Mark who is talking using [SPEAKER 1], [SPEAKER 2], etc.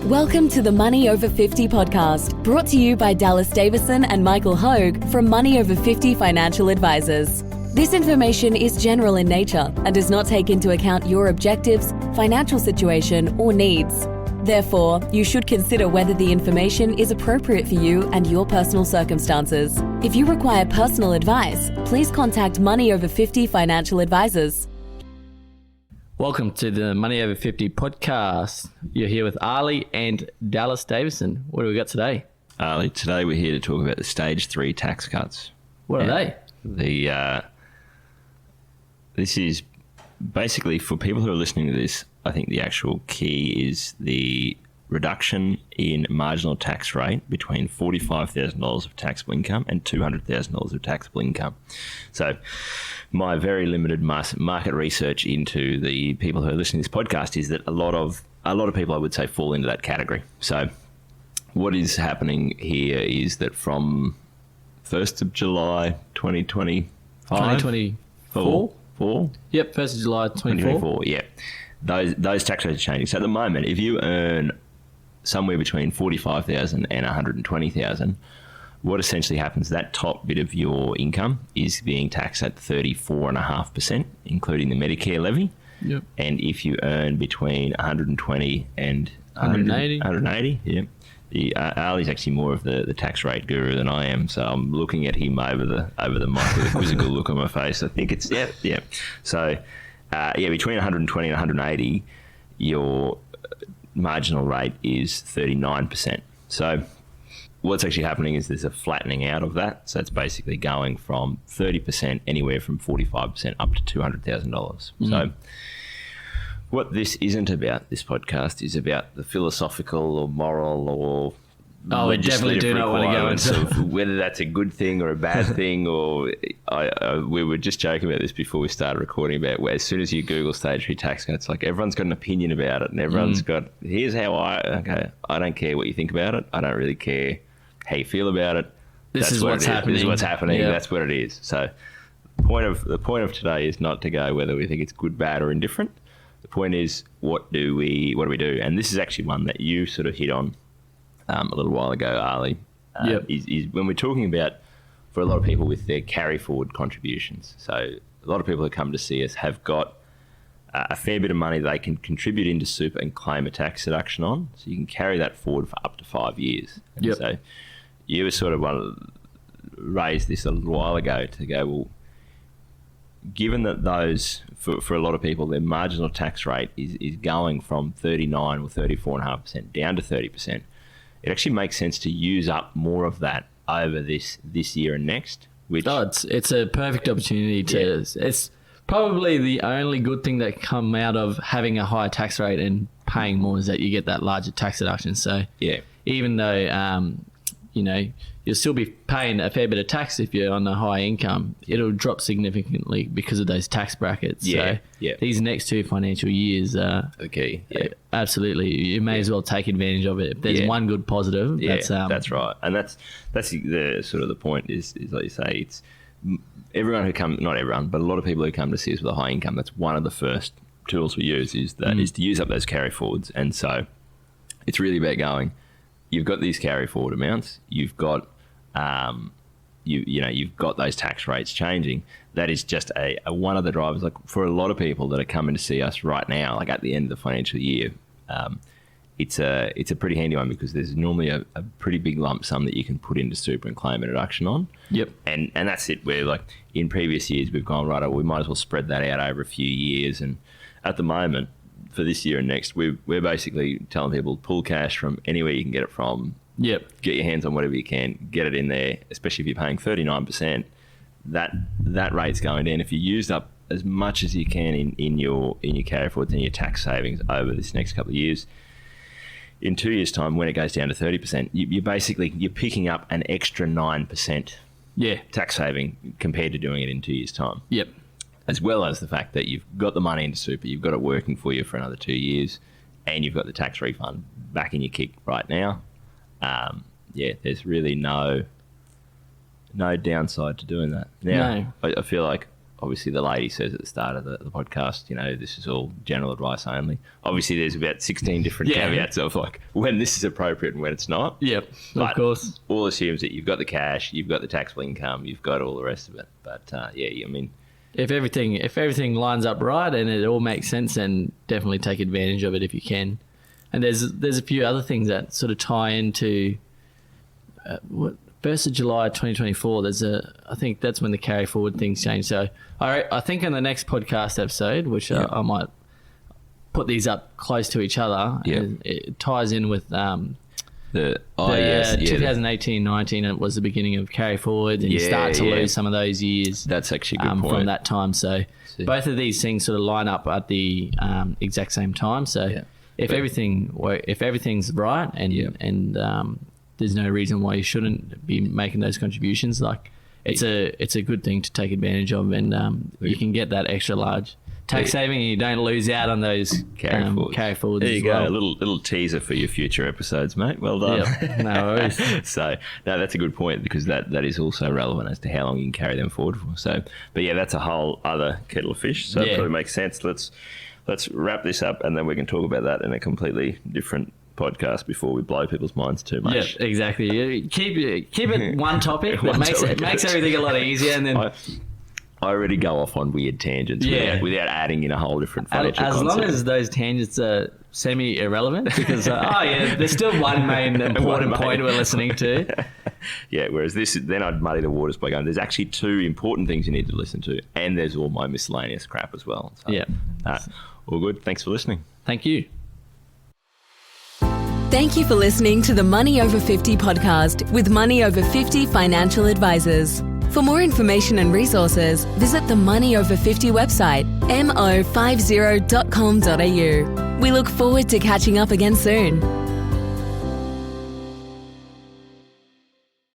[SPEAKER 1] Welcome to the Money Over 50 podcast, brought to you by Dallas Davison and Michael Hogue from Money Over 50 Financial Advisors. This information is general in nature and does not take into account your objectives, financial situation, or needs. Therefore, you should consider whether the information is appropriate for you and your personal circumstances. If you require personal advice, please contact Money Over 50 Financial Advisors.
[SPEAKER 2] Welcome to the Money Over 50 podcast. You're here with Ali and Dallas Davison. What do we got today?
[SPEAKER 3] Ali, today we're here to talk about the Stage 3 tax cuts.
[SPEAKER 2] What are
[SPEAKER 3] they? This is basically, for people who are listening to this, I think the actual key is the reduction in marginal tax rate between $45,000 of taxable income and $200,000 of taxable income. So my very limited market research into the people who are listening to this podcast is that a lot of people, I would say, fall into that category. So what is happening here is that from 1st of July 2024?
[SPEAKER 2] Yep, 1st of July 2024.
[SPEAKER 3] Yeah. Those tax rates are changing. So at the moment, if you earn somewhere between $45,000 and $120,000, what essentially happens, that top bit of your income is being taxed at 34.5%, including the Medicare levy.
[SPEAKER 2] Yep.
[SPEAKER 3] And if you earn between 120 and
[SPEAKER 2] 180,
[SPEAKER 3] yeah. Ali's actually more of the tax rate guru than I am, so I'm looking at him over the mic with a quizzical look on my face. I think it's yeah. So between 120 and 180, your marginal rate is 39%. So what's actually happening is there's a flattening out of that. So it's basically going from 30%, anywhere from 45% up to $200,000. So what this isn't about, this podcast, is about the philosophical or moral or
[SPEAKER 2] we definitely do not want to go into
[SPEAKER 3] whether that's a good thing or a bad thing. Or we were just joking about this before we started recording about where as soon as you Google Stage 3 tax cuts, like everyone's got an opinion about it, and everyone's got, here's how I don't care what you think about it. I don't really care how you feel about it.
[SPEAKER 2] This is what's happening.
[SPEAKER 3] This is what's happening.
[SPEAKER 2] Yep.
[SPEAKER 3] That's what it is. So the point of today is not to go whether we think it's good, bad, or indifferent. The point is, what do we do? And this is actually one that you sort of hit on a little while ago, Ali. Is when we're talking about, for a lot of people, with their carry forward contributions. So a lot of people who come to see us have got a fair bit of money they can contribute into super and claim a tax deduction on. So you can carry that forward for up to 5 years. And so you were sort of raised this a little while ago to go, well, given that those, for a lot of people, their marginal tax rate is going from 39 or 34.5% down to 30%, it actually makes sense to use up more of that over this year and next. Which
[SPEAKER 2] it's a perfect opportunity to. It's probably the only good thing that come out of having a higher tax rate and paying more is that you get that larger tax deduction. So even though you'll still be paying a fair bit of tax if you're on a high income, it'll drop significantly because of those tax brackets. These next 2 financial years are
[SPEAKER 3] the key.
[SPEAKER 2] Absolutely. You may as well take advantage of it. If there's one good positive,
[SPEAKER 3] that's right. And that's the sort of the point is like you say, it's everyone who comes, not everyone, but a lot of people who come to see us with a high income, that's one of the first tools we use is to use up those carry forwards. And so it's really about going, you've got these carry forward amounts, you've got you've got those tax rates changing. That is just a one of the drivers. Like for a lot of people that are coming to see us right now, like at the end of the financial year, it's a pretty handy one because there's normally a pretty big lump sum that you can put into super and claim a deduction on.
[SPEAKER 2] Yep.
[SPEAKER 3] And that's it. Where like in previous years we've gone, right, we might as well spread that out over a few years. And at the moment, for this year and next, we're basically telling people pull cash from anywhere you can get it from.
[SPEAKER 2] Yep.
[SPEAKER 3] Get your hands on whatever you can, get it in there, especially if you're paying 39%. That rate's going down. If you used up as much as you can in your carry forwards and your tax savings over this next couple of years, in 2 years' time, when it goes down to 30%, you're picking up an extra 9% tax saving compared to doing it in 2 years' time.
[SPEAKER 2] Yep.
[SPEAKER 3] As well as the fact that you've got the money into super, you've got it working for you for another 2 years, and you've got the tax refund back in your kick right now. There's really no downside to doing that. Now, I feel like obviously the lady says at the start of the podcast, this is all general advice only. Obviously, there's about 16 different caveats of like when this is appropriate and when it's not.
[SPEAKER 2] Yep, of course.
[SPEAKER 3] All assumes that you've got the cash, you've got the taxable income, you've got all the rest of it. But
[SPEAKER 2] if everything lines up right and it all makes sense, then definitely take advantage of it if you can. And there's a few other things that sort of tie into 1st of July 2024. I think that's when the carry forward things change. So I think in the next podcast episode, which I might put these up close to each other, it ties in with 2018-19. It was the beginning of carry forward, and you start to lose some of those years.
[SPEAKER 3] That's actually a good point.
[SPEAKER 2] From that time. So both of these things sort of line up at the exact same time. So if everything's right and there's no reason why you shouldn't be making those contributions. Like it's a good thing to take advantage of, and you can get that extra large tax saving, and you don't lose out on those carry forwards.
[SPEAKER 3] There you go, a little teaser for your future episodes, mate. Well done.
[SPEAKER 2] Yep. No worries.
[SPEAKER 3] So no, that's a good point, because that is also relevant as to how long you can carry them forward for. So, but that's a whole other kettle of fish. So it probably makes sense. Let's wrap this up, and then we can talk about that in a completely different podcast before we blow people's minds too much.
[SPEAKER 2] Yeah, exactly. Keep it one topic. It makes everything a lot easier, and then
[SPEAKER 3] I already go off on weird tangents without adding in a whole different financial concept.
[SPEAKER 2] As long as those tangents are semi-irrelevant, because there's still one main important point we're listening to.
[SPEAKER 3] Whereas then I'd muddy the waters by going, there's actually two important things you need to listen to, and there's all my miscellaneous crap as well. So, all good. Thanks for listening.
[SPEAKER 2] Thank you.
[SPEAKER 1] Thank you for listening to the Money Over 50 podcast with Money Over 50 Financial Advisors. For more information and resources, visit the Money Over 50 website, mo50.com.au. We look forward to catching up again soon.